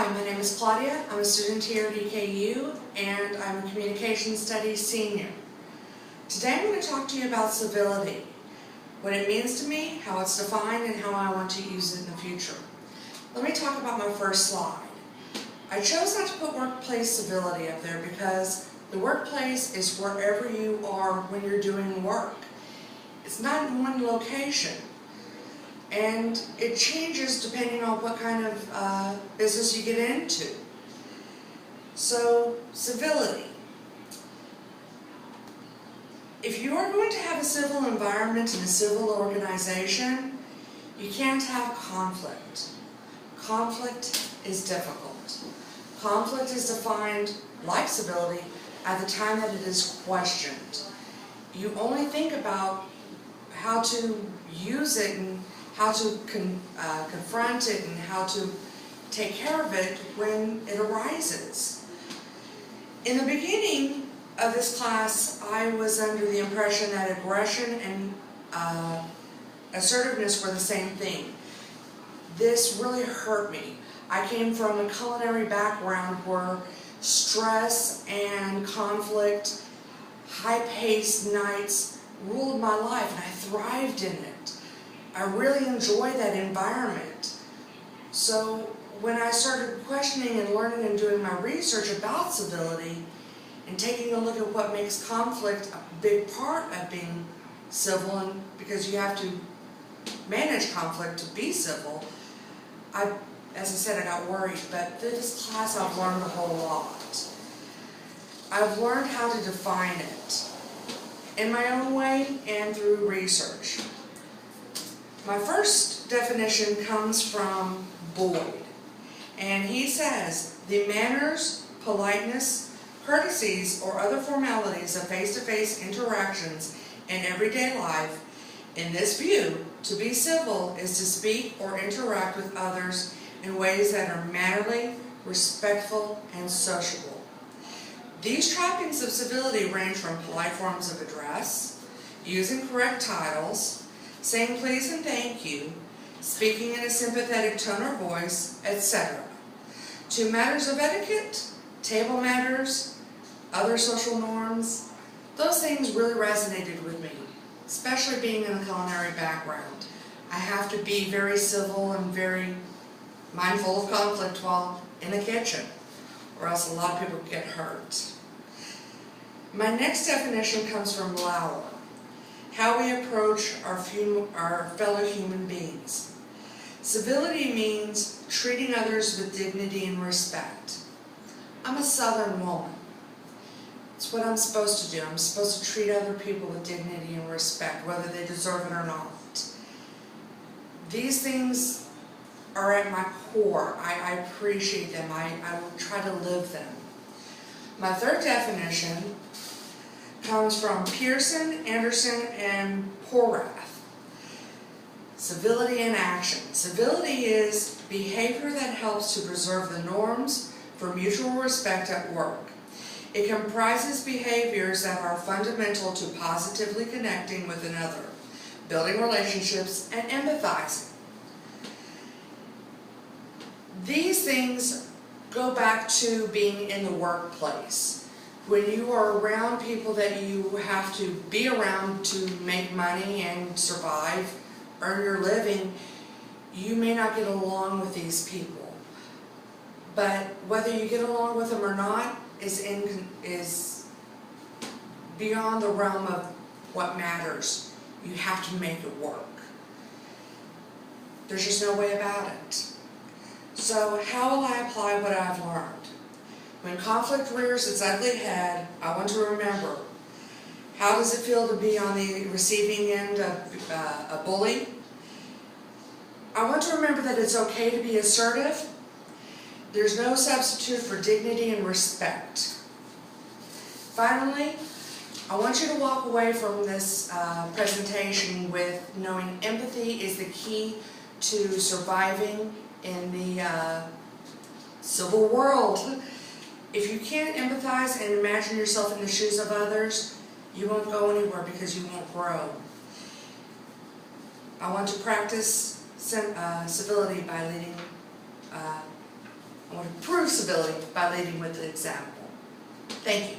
Hi, my name is Claudia. I'm a student here at EKU, and I'm a Communication Studies senior. Today I'm going to talk to you about civility, what it means to me, how it's defined, and how I want to use it in the future. Let me talk about my first slide. I chose not to put workplace civility up there because the workplace is wherever you are when you're doing work. It's not in one location. And it changes depending on what kind of business you get into. So, civility. If you are going to have a civil environment in a civil organization, you can't have conflict. Conflict is difficult. Conflict is defined, like civility, at the time that it is questioned. You only think about how to use it and how to confront it and how to take care of it when it arises. In the beginning of this class, I was under the impression that aggression and assertiveness were the same thing. This really hurt me. I came from a culinary background where stress and conflict, high-paced nights ruled my life, and I thrived in it. I really enjoy that environment. So when I started questioning and learning and doing my research about civility and taking a look at what makes conflict a big part of being civil, and because you have to manage conflict to be civil, as I said, I got worried, but through this class I've learned a whole lot. I've learned how to define it in my own way and through research. My first definition comes from Boyd, and he says, the manners, politeness, courtesies, or other formalities of face-to-face interactions in everyday life. In this view, to be civil is to speak or interact with others in ways that are mannerly, respectful, and sociable. These trappings of civility range from polite forms of address, using correct titles, saying please and thank you, speaking in a sympathetic tone or voice, etc. To matters of etiquette, table manners, other social norms, those things really resonated with me, especially being in a culinary background. I have to be very civil and very mindful of conflict while in the kitchen, or else a lot of people get hurt. My next definition comes from Lauer. How we approach our fellow human beings. Civility means treating others with dignity and respect. I'm a Southern woman. It's what I'm supposed to do. I'm supposed to treat other people with dignity and respect, whether they deserve it or not. These things are at my core. I appreciate them. I will try to live them. My third definition comes from Pearson, Anderson, and Porath. Civility in action. Civility is behavior that helps to preserve the norms for mutual respect at work. It comprises behaviors that are fundamental to positively connecting with another, building relationships, and empathizing. These things go back to being in the workplace. When you are around people that you have to be around to make money and survive, earn your living, you may not get along with these people. But whether you get along with them or not is beyond the realm of what matters. You have to make it work. There's just no way about it. So how will I apply what I've learned? When conflict rears its ugly head, I want to remember, how does it feel to be on the receiving end of a bully? I want to remember that it's okay to be assertive. There's no substitute for dignity and respect. Finally, I want you to walk away from this presentation with knowing empathy is the key to surviving in the civil world. If you can't empathize and imagine yourself in the shoes of others, you won't go anywhere because you won't grow. I want to practice civility by leading, I want or to prove civility by leading with the example. Thank you.